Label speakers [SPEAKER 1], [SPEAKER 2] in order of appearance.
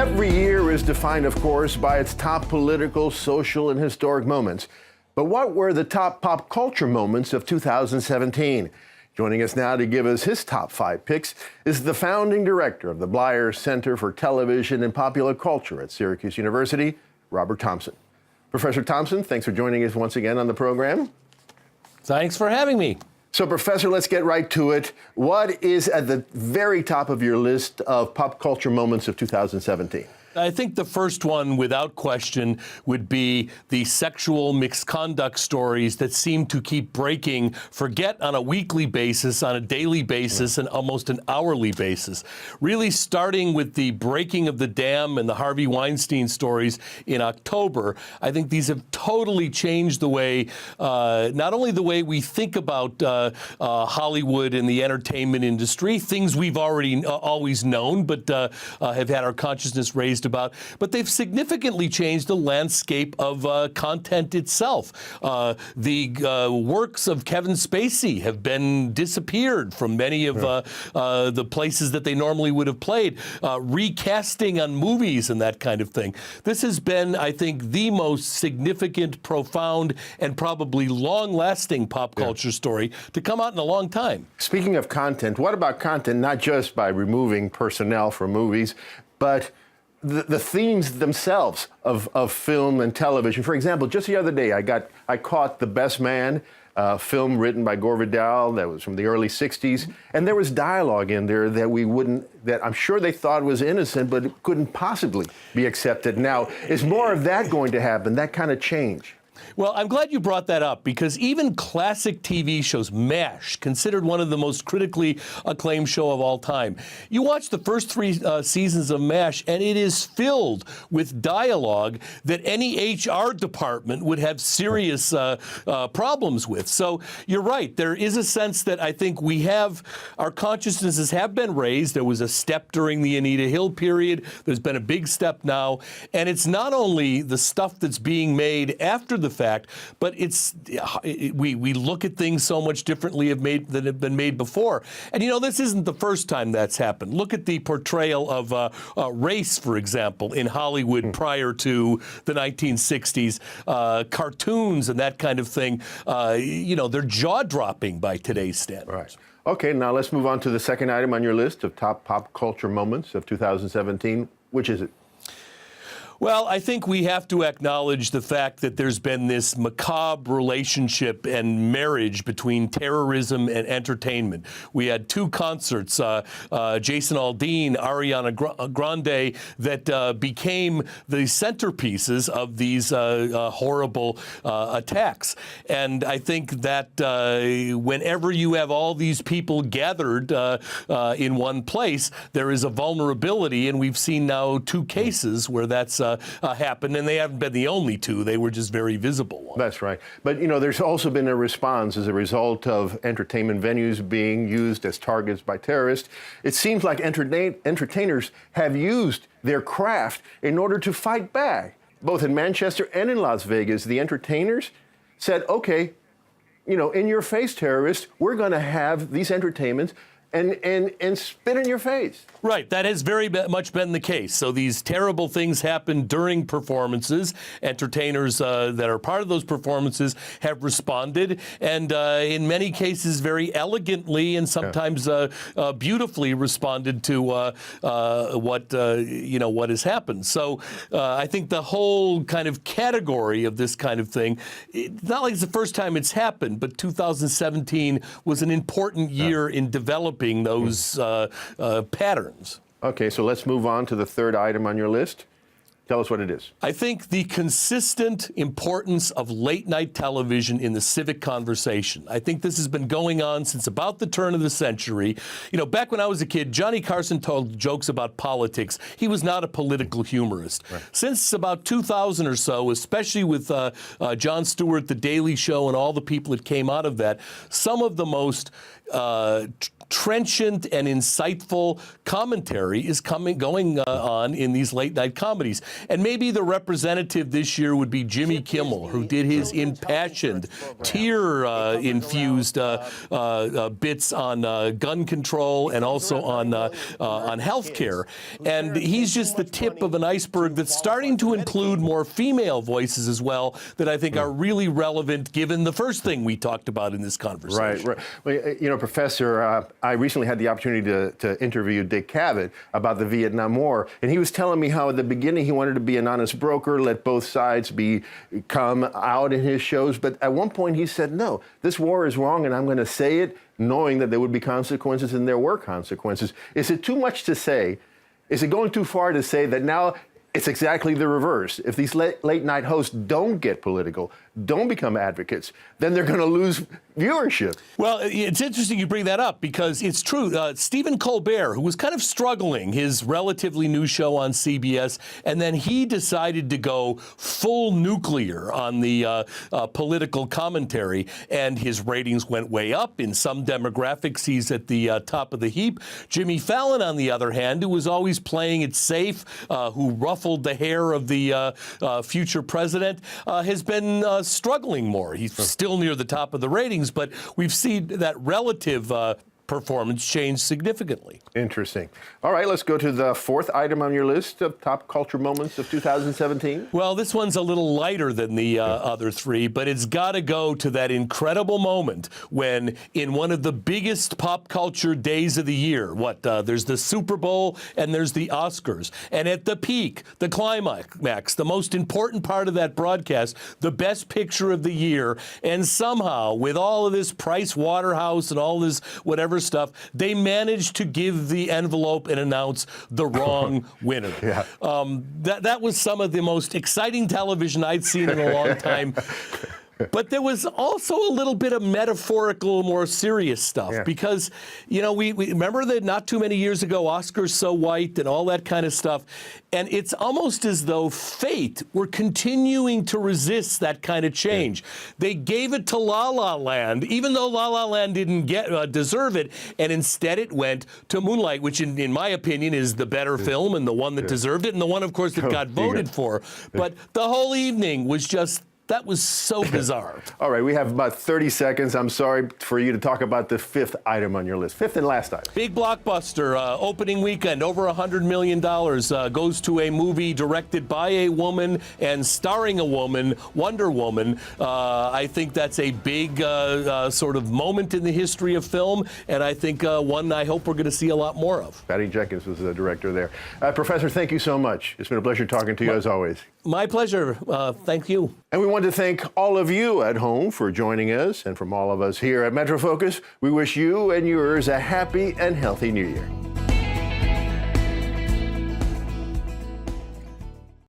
[SPEAKER 1] Every year is defined, of course, by its top political, social, and historic moments. But what were the top pop culture moments of 2017? Joining us now to give us his top 5 picks is the founding director of the Bleier Center for Television and Popular Culture at Syracuse University, Robert Thompson. Professor Thompson, thanks for joining us once again on the program.
[SPEAKER 2] Thanks for having me.
[SPEAKER 1] So, Professor, let's get right to it. What is at the very top of your list of pop culture moments of 2017?
[SPEAKER 2] I think the first one, without question, would be the sexual misconduct stories that seem to keep breaking, forget on a weekly basis, on a daily basis, and almost an hourly basis. Really starting with the breaking of the dam and the Harvey Weinstein stories in October, I think these have totally changed the way, not only the way we think about Hollywood and the entertainment industry, things we've already always known, but have had our consciousness raised about, but they've significantly changed the landscape of content itself. The works of Kevin Spacey have been disappeared from many of the places that they normally would have played, recasting on movies and that kind of thing. This has been, I think, the most significant, profound, and probably long-lasting pop culture story to come out in a long time.
[SPEAKER 1] Speaking of content, what about content not just by removing personnel from movies, but the themes themselves of film and television? For example, just the other day, I caught The Best Man, film written by Gore Vidal that was from the early 60s, and there was dialogue in there that I'm sure they thought was innocent, but it couldn't possibly be accepted. Now, is more of that going to happen, that kind of change?
[SPEAKER 2] Well, I'm glad you brought that up, because even classic TV shows, MASH, considered one of the most critically acclaimed show of all time. You watch the first 3 seasons of MASH, and it is filled with dialogue that any HR department would have serious problems with. So you're right. There is a sense that I think our consciousnesses have been raised. There was a step during the Anita Hill period. There's been a big step now. And it's not only the stuff that's being made after the fact, but we look at things so much differently than have been made before. And this isn't the first time that's happened. Look at the portrayal of race, for example, in Hollywood prior to the 1960s. Cartoons and that kind of thing, they're jaw-dropping by today's standards.
[SPEAKER 1] Right. Okay, now let's move on to the second item on your list of top pop culture moments of 2017. Which is it?
[SPEAKER 2] Well, I think we have to acknowledge the fact that there's been this macabre relationship and marriage between terrorism and entertainment. We had 2 concerts, Jason Aldean, Ariana Grande, that became the centerpieces of these horrible attacks. And I think that whenever you have all these people gathered in one place, there is a vulnerability, and we've seen now 2 cases where that's happened, and they haven't been the only 2. They were just very visible ones.
[SPEAKER 1] That's right. But, there's also been a response as a result of entertainment venues being used as targets by terrorists. It seems like entertainers have used their craft in order to fight back. Both in Manchester and in Las Vegas, the entertainers said, okay, in your face, terrorists, we're going to have these entertainments and spit in your face.
[SPEAKER 2] Right. That has very much been the case. So these terrible things happen during performances. Entertainers that are part of those performances have responded, and in many cases very elegantly and sometimes beautifully responded to what has happened. So I think the whole kind of category of this kind of thing, it's not like it's the first time it's happened, but 2017 was an important year in developing those patterns.
[SPEAKER 1] Okay, so let's move on to the third item on your list. Tell us what it is.
[SPEAKER 2] I think the consistent importance of late-night television in the civic conversation. I think this has been going on since about the turn of the century. Back when I was a kid, Johnny Carson told jokes about politics. He was not a political humorist. Right. Since about 2000 or so, especially with Jon Stewart, The Daily Show, and all the people that came out of that, some of the most trenchant and insightful commentary is going on in these late night comedies. And maybe the representative this year would be Jimmy Kimmel, who did his impassioned, tear-infused bits on gun control and also on health care. And he's just the tip of an iceberg that's starting to include more female voices as well that I think are really relevant given the first thing we talked about in this conversation.
[SPEAKER 1] Right. Well, you know, Professor, I recently had the opportunity to interview Dick Cavett about the Vietnam War, and he was telling me how at the beginning he wanted to be an honest broker, let both sides come out in his shows, but at one point he said, no, this war is wrong and I'm going to say it knowing that there would be consequences, and there were consequences. Is it too much to say? Is it going too far to say that now it's exactly the reverse? If these late night hosts don't get political, don't become advocates, then they're going to lose viewership.
[SPEAKER 2] Well, it's interesting you bring that up because it's true. Stephen Colbert, who was kind of struggling, his relatively new show on CBS, and then he decided to go full nuclear on the political commentary, and his ratings went way up. In some demographics, he's at the top of the heap. Jimmy Fallon, on the other hand, who was always playing it safe, who ruffled the hair of the future president, has been struggling more. He's still near the top of the ratings, but we've seen that relative performance change significantly.
[SPEAKER 1] Interesting. All right, let's go to the fourth item on your list of top culture moments of 2017.
[SPEAKER 2] Well, this one's a little lighter than the other three, but it's got to go to that incredible moment when, in one of the biggest pop culture days of the year, there's the Super Bowl and there's the Oscars, and at the peak, the climax, the most important part of that broadcast, the best picture of the year, and somehow, with all of this Price Waterhouse and all this whatever stuff, they managed to give the envelope and announce the wrong winner.
[SPEAKER 1] Yeah.
[SPEAKER 2] That was some of the most exciting television I'd seen in a long time. But there was also a little bit of metaphorical, more serious stuff because, you know, we remember that not too many years ago, Oscars So White and all that kind of stuff. And it's almost as though fate were continuing to resist that kind of change. They gave it to La La Land, even though La La Land didn't deserve it. And instead it went to Moonlight, which in my opinion is the better film and the one that deserved it and the one, of course, that got voted for. But the whole evening was just, that was so bizarre.
[SPEAKER 1] All right, we have about 30 seconds. I'm sorry for you to talk about the fifth item on your list. Fifth and last item.
[SPEAKER 2] Big blockbuster, opening weekend, over $100 million, goes to a movie directed by a woman and starring a woman, Wonder Woman. I think that's a big sort of moment in the history of film, and I think one I hope we're going to see a lot more of.
[SPEAKER 1] Patty Jenkins was the director there. Professor, thank you so much. It's been a pleasure talking to you as always.
[SPEAKER 2] My pleasure. Thank you.
[SPEAKER 1] And we want to thank all of you at home for joining us, and from all of us here at Metro Focus, we wish you and yours a happy and healthy New Year.